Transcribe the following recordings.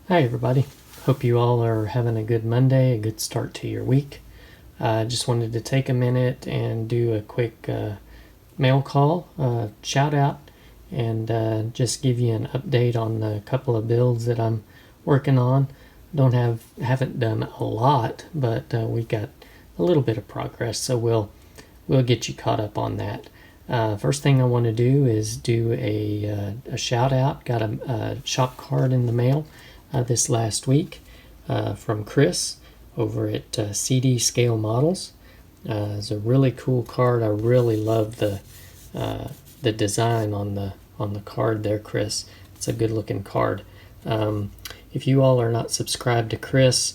Hi everybody. Hope you all are having a good Monday, a good start to your week. I just wanted to take a minute and do a quick mail call, shout out, and just give you an update on a couple of builds that I'm working on. Haven't done a lot, but we got a little bit of progress, so we'll get you caught up on that. First thing I want to do is do a shout out. Got a shop card in the mail this last week from Chris over at CD Scale Models. It's a really cool card. I really love the design on the card there, Chris. It's a good looking card. If you all are not subscribed to Chris,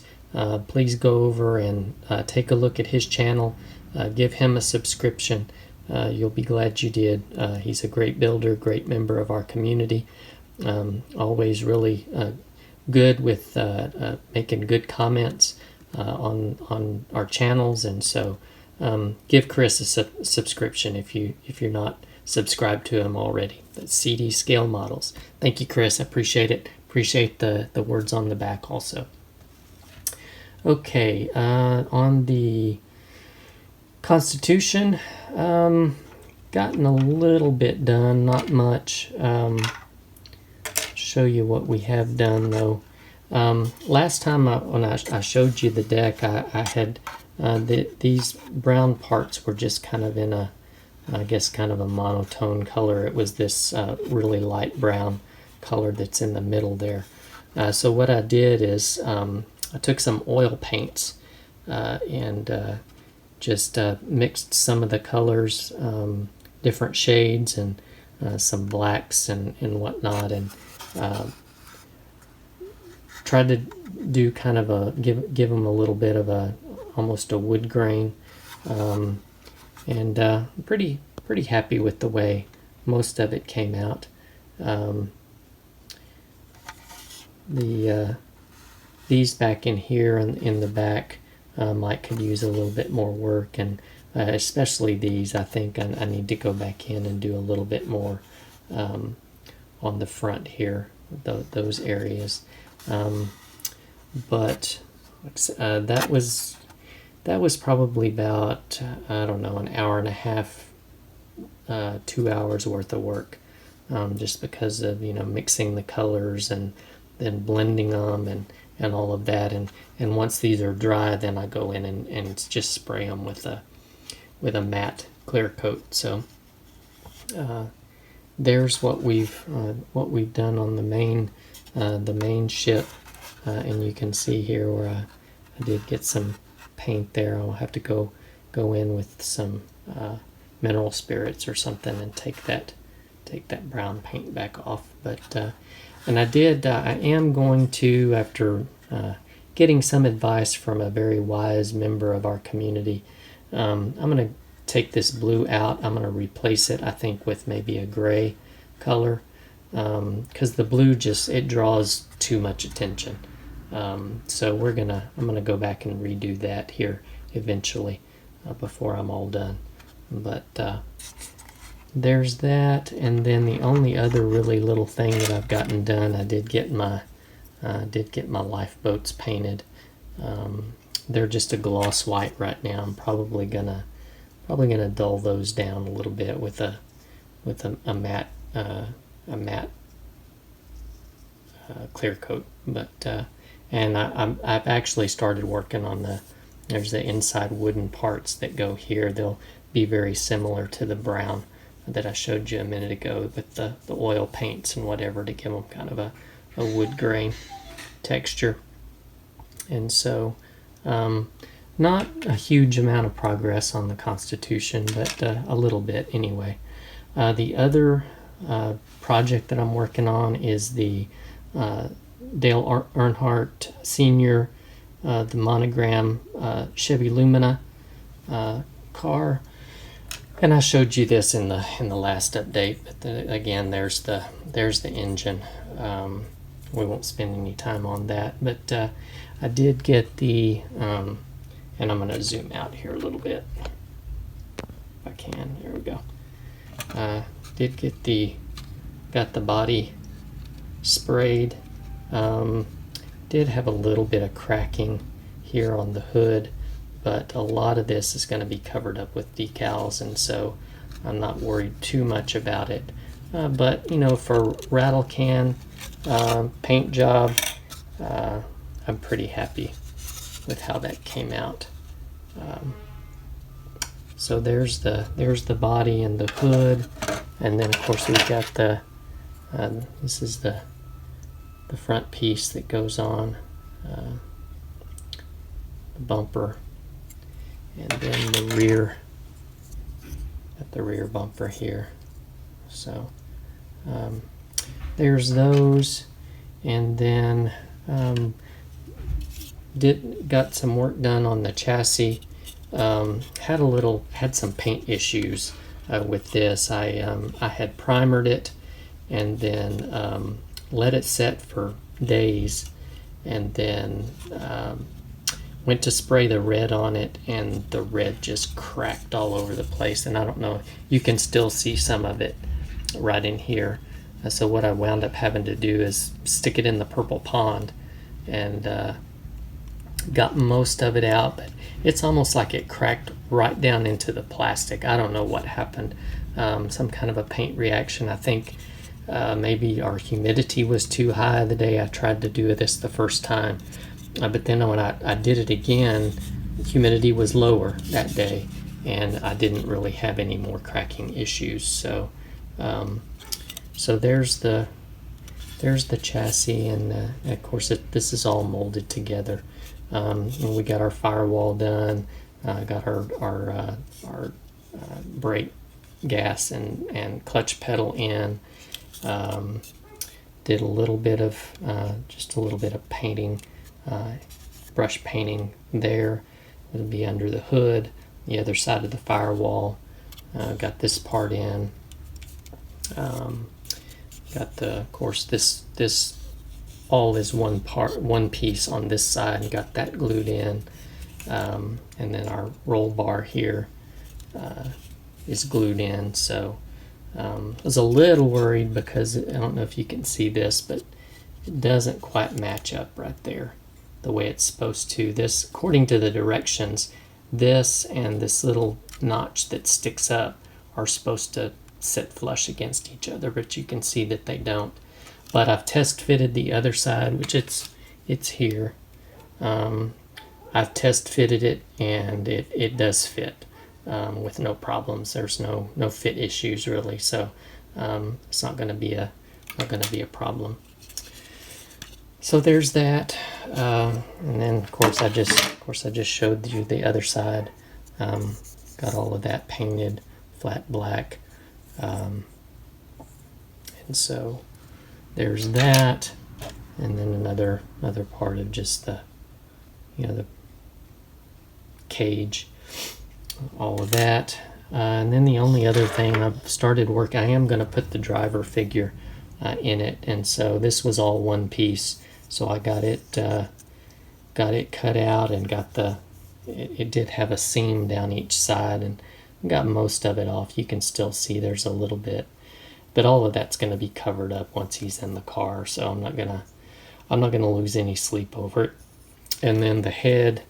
please go over and take a look at his channel. Give him a subscription. You'll be glad you did. He's a great builder, great member of our community. Always really good with making good comments on our channels, and so give Chris a subscription if you're not subscribed to him already. That's CD Scale Models. Thank you, Chris. I appreciate it. Appreciate the words on the back also. Okay, on the Constitution, gotten a little bit done, not much. Show you what we have done though. Last time when I showed you the deck, I had these brown parts were just kind of in a, I guess, kind of a monotone color. It was this really light brown color that's in the middle there. So what I did is I took some oil paints and just mixed some of the colors, different shades, and some blacks and whatnot, and tried to do kind of a give them a little bit of a almost a wood grain, and pretty happy with the way most of it came out. These back in here in the back could use a little bit more work, and especially these. I think I need to go back in and do a little bit more on the front here, those areas. But that was probably about I don't know, an hour and a half, 2 hours worth of work, just because of mixing the colors and then blending them and all of that, and once these are dry, then I go in and just spray them with a matte clear coat. So there's what we've done on the main ship, and you can see here where I did get some paint there. I'll have to go in with some mineral spirits or something and take that brown paint back off. But and I am going to, after getting some advice from a very wise member of our community, I'm going to take this blue out. I'm going to replace it, I think, with maybe a gray color, because the blue it draws too much attention. So I'm gonna go back and redo that here eventually, before I'm all done. But there's that, and then the only other really little thing that I've gotten done, I did get my lifeboats painted. They're just a gloss white right now. I'm probably gonna dull those down a little bit with a matte clear coat. But and I've actually started working on there's the inside wooden parts that go here. They'll be very similar to the brown that I showed you a minute ago with the oil paints and whatever, to give them kind of a wood grain texture. And so not a huge amount of progress on the Constitution, but a little bit anyway. The other project that I'm working on is the Dale Earnhardt Sr., the monogram Chevy Lumina car. And I showed you this in the last update, but again, there's the engine. We won't spend any time on that, but I did get the and I'm going to zoom out here a little bit if I can. There we go. Did get got the body sprayed. Did have a little bit of cracking here on the hood, but a lot of this is going to be covered up with decals, and so I'm not worried too much about it. But you know, for rattle can paint job, I'm pretty happy with how that came out. So there's the body and the hood, and then of course we've got the this is the front piece that goes on the bumper, and then the rear at the rear bumper here. So there's those, and then got some work done on the chassis. Had some paint issues with this. I had primered it and then let it set for days, and then went to spray the red on it, and the red just cracked all over the place. And I don't know, you can still see some of it right in here. So what I wound up having to do is stick it in the Purple Pond, and got most of it out, but it's almost like it cracked right down into the plastic. I don't know what happened. Some kind of a paint reaction. I think maybe our humidity was too high the day I tried to do this the first time. But then when I did it again, humidity was lower that day, and I didn't really have any more cracking issues. So so there's the chassis, and of course this is all molded together. And we got our firewall done, got our brake gas and clutch pedal in. Did a little bit of just a little bit of painting, brush painting there. It'll be under the hood, the other side of the firewall. Got this part in. Got of course this all is one piece on this side, and got that glued in. And then our roll bar here is glued in. So I was a little worried because I don't know if you can see this, but it doesn't quite match up right there the way it's supposed to. This, according to the directions, this and this little notch that sticks up are supposed to sit flush against each other, but you can see that they don't. But I've test fitted the other side, which it's here. I've test fitted it, and it does fit with no problems. There's no fit issues really, so it's not going to be a problem. So there's that, and then of course I just showed you the other side. Got all of that painted flat black, and so there's that, and then another part of just the the cage, all of that. And then the only other thing I've started work, I am going to put the driver figure in it, and so this was all one piece. So I got it cut out, and got it did have a seam down each side, and got most of it off. You can still see there's a little bit, but all of that's going to be covered up once he's in the car. So I'm not gonna lose any sleep over it. And then the head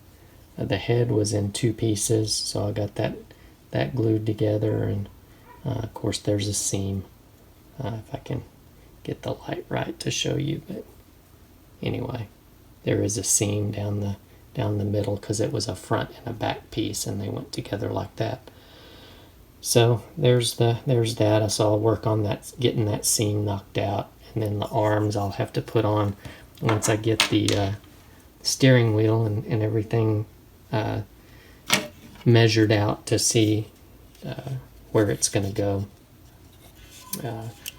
was in two pieces, so I got that glued together, and of course there's a seam. If I can get the light right to show you, but anyway, there is a seam down the middle because it was a front and a back piece, and they went together like that. So there's that. So I'll work on that, getting that seam knocked out, and then the arms I'll have to put on once I get the steering wheel and everything measured out to see where it's going to go.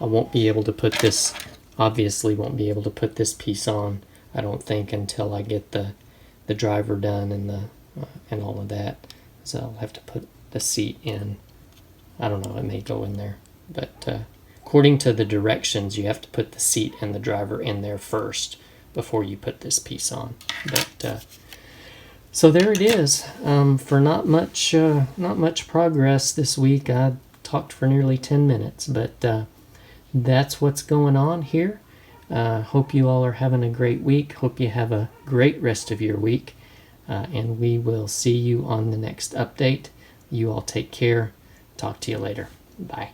I won't be able to put this, obviously won't be able to put this piece on, I don't think, until I get the driver done and all of that. So I'll have to put the seat in. I don't know, it may go in there, but according to the directions, you have to put the seat and the driver in there first before you put this piece on. But so there it is. For not much progress this week. I talked for nearly 10 minutes, but that's what's going on here. Hope you all are having a great week. Hope you have a great rest of your week. And we will see you on the next update. You all take care. Talk to you later. Bye.